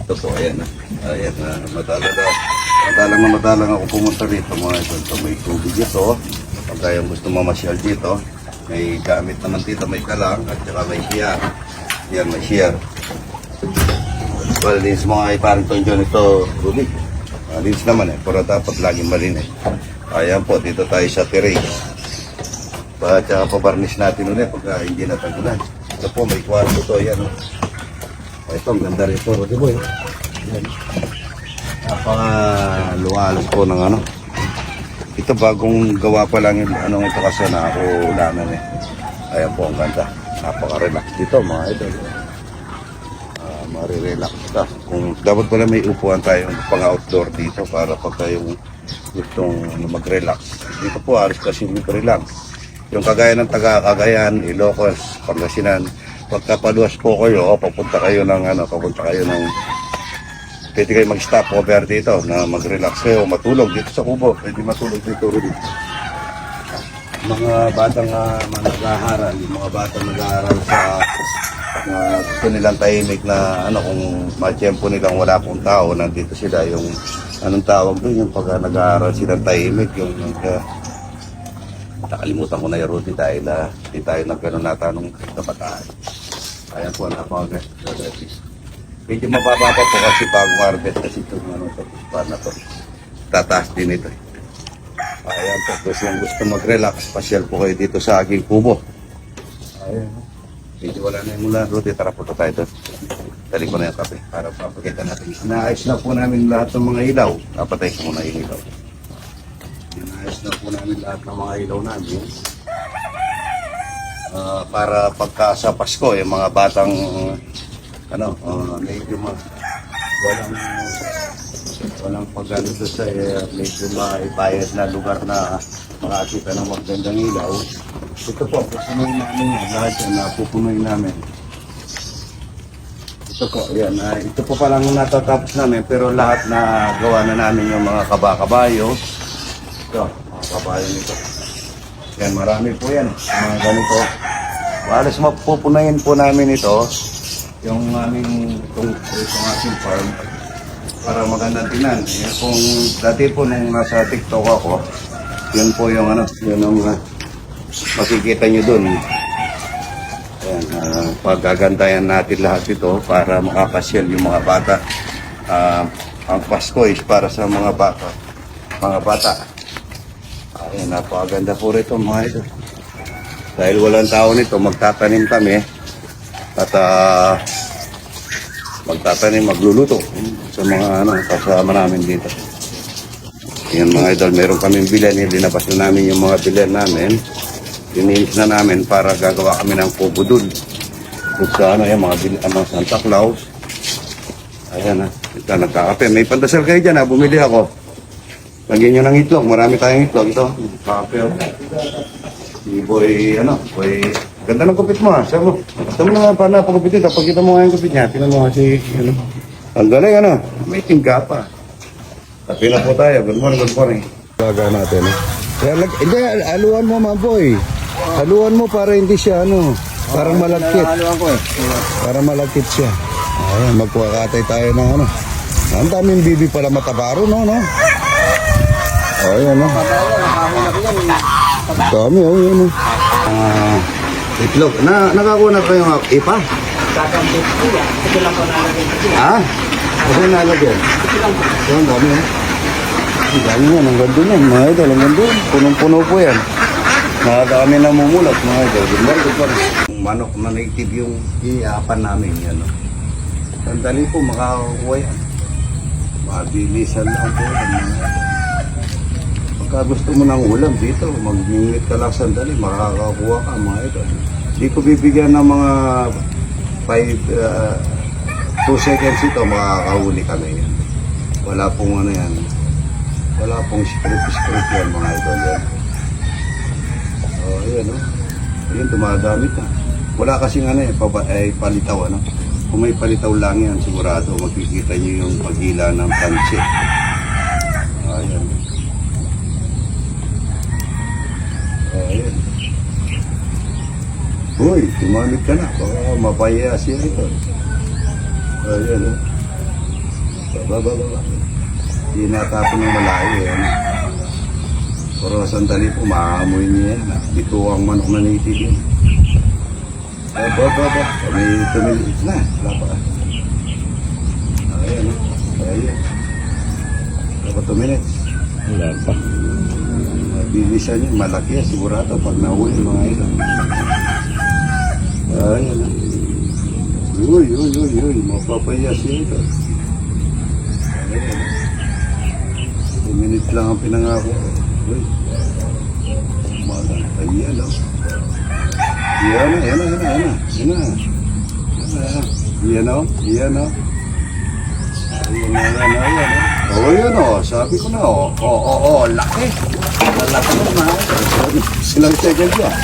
Ito po, ayan na. Ayan na, madalang ako pumunta dito mga idol. So, may tubig ito. Pag kayong gusto mamasyal dito, may gamit naman dito, may kalang at saka may share. Yan, may share. Well, lins mga iparang tonjon ito, Rudy. Lins naman pero dapat laging malinis. Ayan po, dito tayo sa terrace. At saka pabarnish natin ulit pagka hindi natagulan. Ito po, may kwarto to, ayan. Ito, ang ganda rin po, Rudy boy. Ayan. Napaka-luwalas po ng ano. Ito bagong gawa pa lang yung anong ito kasi na ako ulanan eh. Ayan po, ang ganda. Napaka-relax dito mga idol. Marirelax ka. Kung dapat pala may upuan tayong pang-outdoor dito para pag tayong gustong mag-relax. Dito po, alis kasi mag-relax. Yung kagaya ng taga-Cagayan, Ilocos, Pangasinan, pagkapaluwas po kayo, papunta kayo ng pwede kayo mag-stop over dito na mag-relax kayo, matulog dito sa kubo, pwede matulog dito rin. Mga batang nag-aaral, mga batang nag-aaral sa gusto nilang tahimik na kung matiyempo nilang wala pong tao, nandito sila yung anong tawag doon, yung pag nag-aaral silang tahimik, yung nakalimutan ko na yung Rudy dahil hindi tayo nagkaroon natanong kabataan. Ayan po, napakaganda. Medyo mababa pa po kasi bagong harvest kasi itong na to. Tataas din ito. Ayan po, kasi yung gusto mag-relax, pasyal po kayo dito sa aking kubo. Ayan. Medyo wala na yung mula, Rudy, tara po tayo doon. Dali ko na yung kape para papakita natin. Naayos na po namin lahat ng mga ilaw. Napatay ko muna yung ilaw. Naayos na po namin lahat ng mga ilaw namin. Para pagka sa Pasko, yung mga batang medyo walang pagano doon sa medyo maibayad na lugar na makakita ng magandang ilaw. Ito po, pupunuin namin yan. Lahat yan, napupunuin namin. Ito po, yan. Ito po palang natatapos namin, pero lahat na gawa na namin yung mga kaba-kabayo. Ito, mga kabayo nito. Yan, marami po yan. Mga ganito. Halos mapupunuin po namin ito. Yung aming, itong ating farm. Para magandang tingnan. Kung dati po nung nasa TikTok ako, yun po yung yun ang makikita nyo dun. Ayan, pagagandayan natin lahat ito para makapasyal yung mga bata. Ang Pasko is para sa mga bata. Ayan, napakaganda po rito mga ito. Dahil walang tao nito, magtatanim kami at magluluto sa mga kasama namin dito. Yan mga idol, meron kaming bilen, linabas na namin yung mga bilen namin. Ininis na namin para gagawa kami ng kubo dun. Kung sa yung mga Santa Claus. Ayan ito nagkakape. May pandasal kayo dyan bumili ako. Lagyan nyo ng itlog, marami tayong itlog. Ito, kape. Si Boy, ganda ng kupit mo Saan mo na pa napagupit ito. Pag kita mo nga yung kupit niya, tinan mo kasi, ang galing, may tingga pa. Tapi na po tayo. Good morning. Baga natin, Hindi, aluan mo, mga boy. Haluan mo para hindi siya, parang malagkit. Haluan ko Para malagkit siya. Ayan, magkuwakatay tayo ng Ang daming bibi pala matabaro, no? Ayan, dami, yun, itlog. Nakakuha na kayo ng ipa? Kakampit ko yan. Ito lang po nalagyan ko yan. Ha? Ito nalagyan? Ito lang po. Ang dami, Ang dami yan. Ang ganda yan, mga idol. Ang ganda. Punong-puno po yan. Nakakami na mumulat, mga idol. Good morning. Manok na native yung iapan namin, yan. Sandali po, makakakuha yan. Mabilisan lang po. Pagka gusto mo ng ulam dito, mag-minute ka lang sandali, makakakuha ka, mga idol. Di ko bibigyan ng mga 2 seconds ito, makakahuli kami yan. Wala pong yan. Wala pong script yan, mga idol yan. Ayan, Ayan, dumadamit na. Wala kasing palitaw, Kung may palitaw lang yan, sigurado, makikita nyo yung paghila ng pansit. Ayan. Ayan. Uy, tumamit ka na. Baka mapaya siya ito. Ayan, Baba. Hindi natapon ng malayo yan. Pero sandali po, maamoy niya yan. Ito ang manok na native yun. Baba. May tumilis na. Wala pa. Ayan. Dapat 2 minutes. Wala pa. Bilisan niya. Malaki yan. Sigurado pag nahuli mga ito. Ayan. Uy. Mapapayas yun ito. Ayan. 2 minutes lang ang pinangako. Uy. Ayan o. Yan o. Ayan o. Sabi ko na o. Laki. Laki naman. Silang second yan.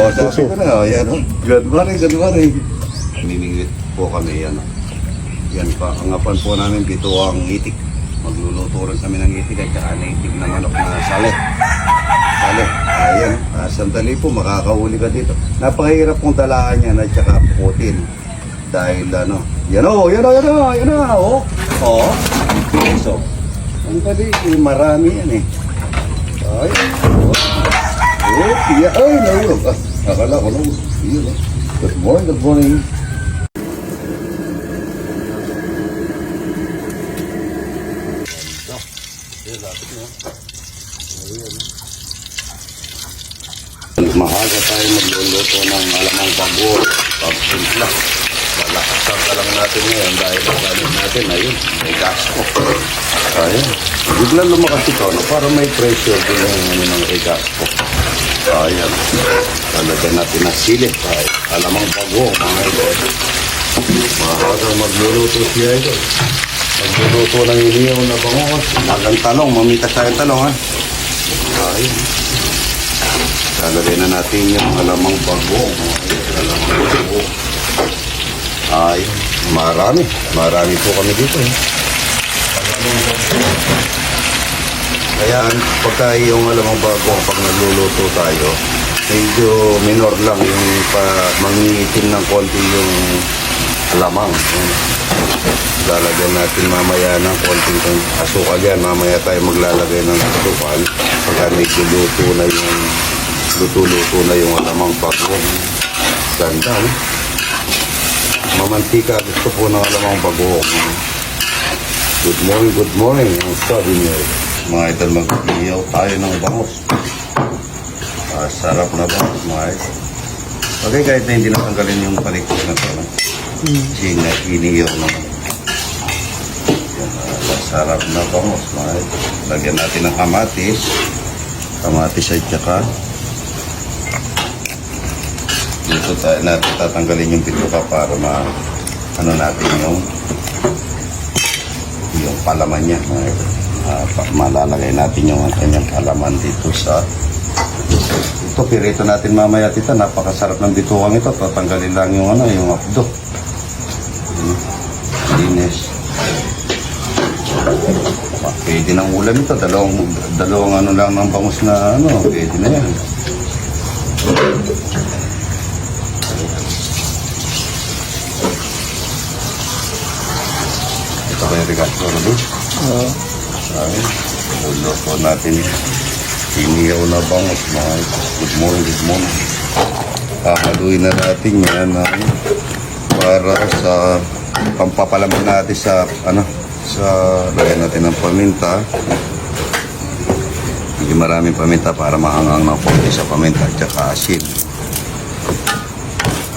Sabi ko na o. Yan o. Good morning. Mimingwit po kami yan o. Yan pa. Angapan po namin dito ang itik. Magluluto rin kami ng itik at saka native na manok na sale. Ayan. Sandali po, makakahuli ka dito. Napakahirap kong talaan yan at saka putin. Dahil yan o. So, ang dali, marami yan eh. Nahulog. Akala ko nahulog. Good morning. Maaga tayo magluluto ng alamang pagbuo. Pagsimpla. Malakasan ka lang natin ngayon dahil ang gamit natin ayun, may gas ko. Ayun. Biglang lumakas ito, para may pressure din ng gas ko. Ayan. Talagyan natin ng sili. Alamang pagbuo, mga idol. Maaga magluluto siya ito. Magluluto ng iniyaw na bangos. Magang talong, mamitas tayong talong ha. Ayun. Lalagay na natin yung alamang pagbuong. Ay, marami po kami dito. Kaya pagka yung alamang pagbuong, pag nagluluto tayo, medyo minor lang yung mangingitim ng konti yung alamang. Lalagyan natin mamaya ng konting asukal yan. Mamaya tayo maglalagay ng asukal pagka nagluluto na yung luto-luto na yung alamang pagbuong. Ganda, no? Mamantika. Gusto po ng alamang pagbuong. Good morning. Ang sabi niyo, mga idol, mag-iyaw tayo ng bangos. Sarap na bangos, mga idol. Okay, kahit na hindi natanggalin yung palikot na ito, no? Iniyaw naman. Sarap na bangos, mga idol. Lagyan natin ng kamatis at saka dito natin tatanggalin yung bituka para natin yung palaman niya. Malalagay natin yung kanyang palaman dito sa ito. Pirito natin mamaya tita. Napakasarap ng bitukang ito. Tatanggalin lang yung yung apdo. Linis. Pwede ng ulam ito. Dalawang lang ng bangus na pwede na yan. Ito kayo regalo rin. Ayun. Ulo po natin. Iniyaw na bangus. Good morning. Hahaluin na natin yan para sa pampapalaman natin sa lagyan natin ng paminta. Hindi maraming paminta para mahangang ng konti sa paminta at saka asin.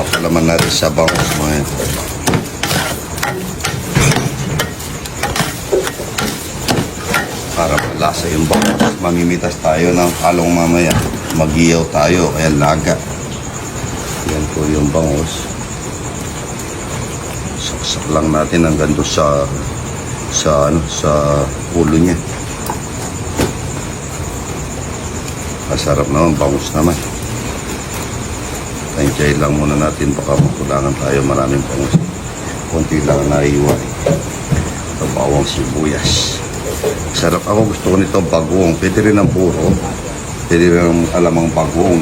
Papalaman natin sa bangus mga yan. Para malasa yung bangus. Mamimitas tayo ng halong mamaya. Mag-iyaw tayo, kaya laga. Yan po yung bangus. Saksak lang natin hanggang doon sa ulo niya. Masarap naman, bangus naman. Tansyahin lang muna natin, baka makulangan tayo, maraming bangus. Konti lang naiwan. Ito bawang sibuyas. Sarap. Ako gusto ko nito bagoong. Pwede rin ang puro. Pwede rin ang alamang bagoong.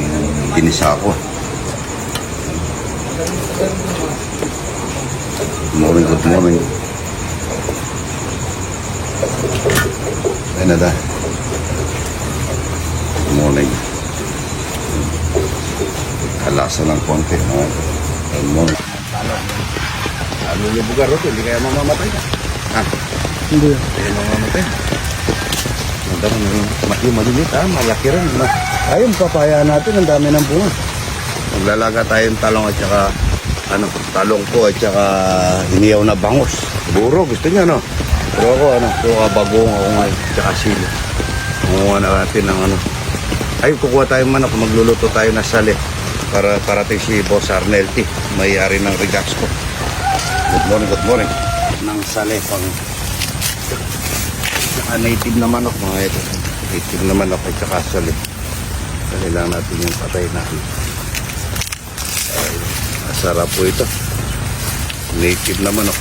Ginisa ko. Good morning. Canada. Good morning. Kalasa ng konti. Good morning. Ano yung bugar ito? Hindi kaya mamamatay ka? Ha? Hindi. Hindi kaya mamamatay. Yung malilit ha, malaki rin. Ayun, papaya natin, ang dami ng bunga. Maglalaga tayong talong at saka talong po at saka iniyaw na bangus. Siguro, gusto niya, no? Pero ako, bagong ako ngayon, tsaka sili. Kumuha na natin ng Ay, kukuha tayong manok, magluluto tayo na sali para parating si Boss Arnelty, may-ari ng Regasco. Good morning. Nang sali pang saka native na manok, mga ito. Native na manok at saka sali. Sali lang natin yung patay natin. Ay, masarap po ito. Native na manok.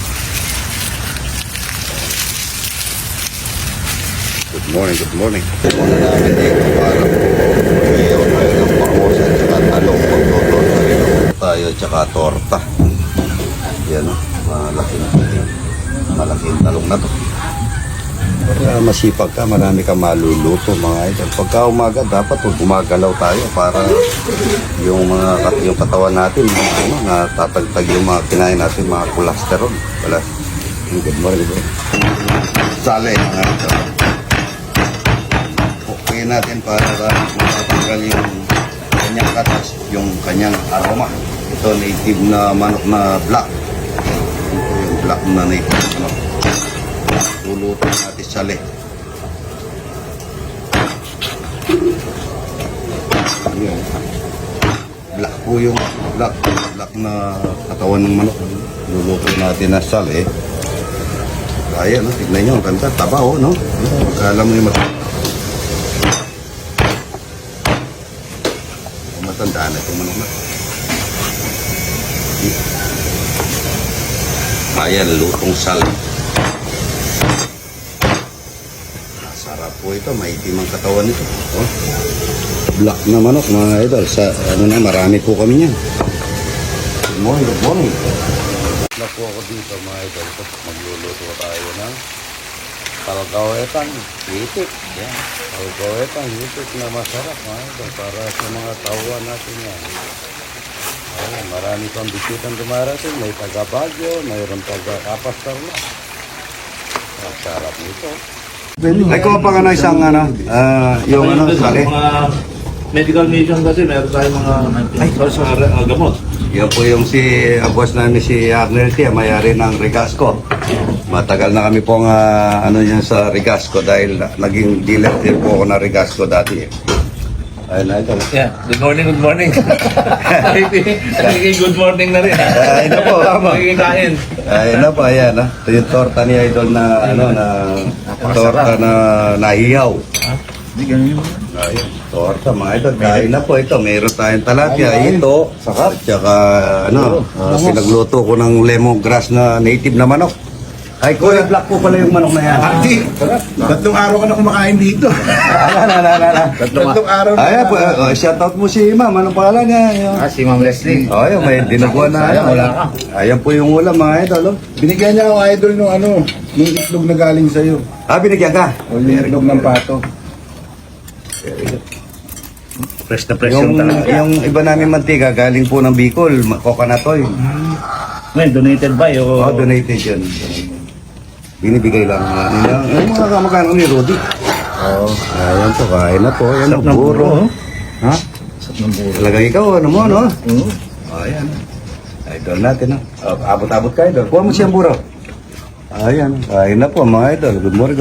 Good morning. Muna namin dito para mayayaw tayo ng bangus at saka talong. Magluto tayo at saka torta. Yan o, malaking talong na to. Kaya masipag ka, marami ka maluluto mga idol. Pagka umaga, dapat gumagalaw tayo para yung katawan natin, natatagtag yung mga kinain natin, mga cholesterol. Good morning. Sali mga idol. Okay natin para matanggal yung kanyang katas, yung kanyang aroma. Ito native na manok na black. Ito yung black na native na manok. Luluto natin sali. Ayan. Black po yung black na katawan ng manok. Luluto natin na sali. Kaya, no? Tignan nyo, ang ganda. Taba, no? Pagka alam mo yung matandaan na itong manok na. Ayan, lutong sali. Sarap po ito, maitim ang katawan nito. Oh. Black na manok mga idol. Marami po kami niyan. Good morning. Black po ako dito mga idol. Magluluto tayo ng talgawetang hitik. Yan. Talgawetang hitik na masarap mga idol. Para sa mga tauhan natin yan. Ayan, marami pang bisitan dumarating. May taga Baguio, mayroon taga Kapastar na. Masarap nito. Ay, kuha pa ka isang yung sali. Mga medical mission kasi meron tayong mga gamot. Yan po yung boss namin si Arnelty, may-ari ng Regasco. Matagal na kami pong yan sa Regasco dahil naging dealer din po ako ng Regasco dati. Ayun na ito. Yeah, good morning. Good morning na rin. Ayun na po. Magkikain. Ayun na po, ayan. Ito yung torta ni Idol na torta na nahiyaw. Ayun, torta mga idol. Kain na po ito. Meron tayong talapia. Ito. At saka pinagluto ko ng lemongrass na native na manok. Ay, Kuya Black po pala yung manok na yan. Ati, tatlong araw ka na kumakain dito. Tatlong araw na. Ayan po, shoutout mo si Ma'am. Anong pangalan niya? Si Ma'am Leslie. Ayun, may dinuguan na. Ayan po yung ulam mga idol. Binigyan niya ako idol nung itlog na galing sa'yo. Binigyan ka? O yung itlog ng pato. Fresh na fresh yung talaga. Yung iba namin mantika, galing po ng Bicol, coconut oil. Ngayon, donated by o... Donated yun. Binibigay lang nila. Yung mga kamag-anak ni Rudy. Ayan po, kain na po. Ayan Sarap po, ng buro. buro. Ha? Sarap ng buro. Talaga ikaw, ano mo, no? Ayan. Idol natin, no? Abot-abot ka, idol. Kuha mo siyang buro. Ayan, kain na po, mga idol. Good morning.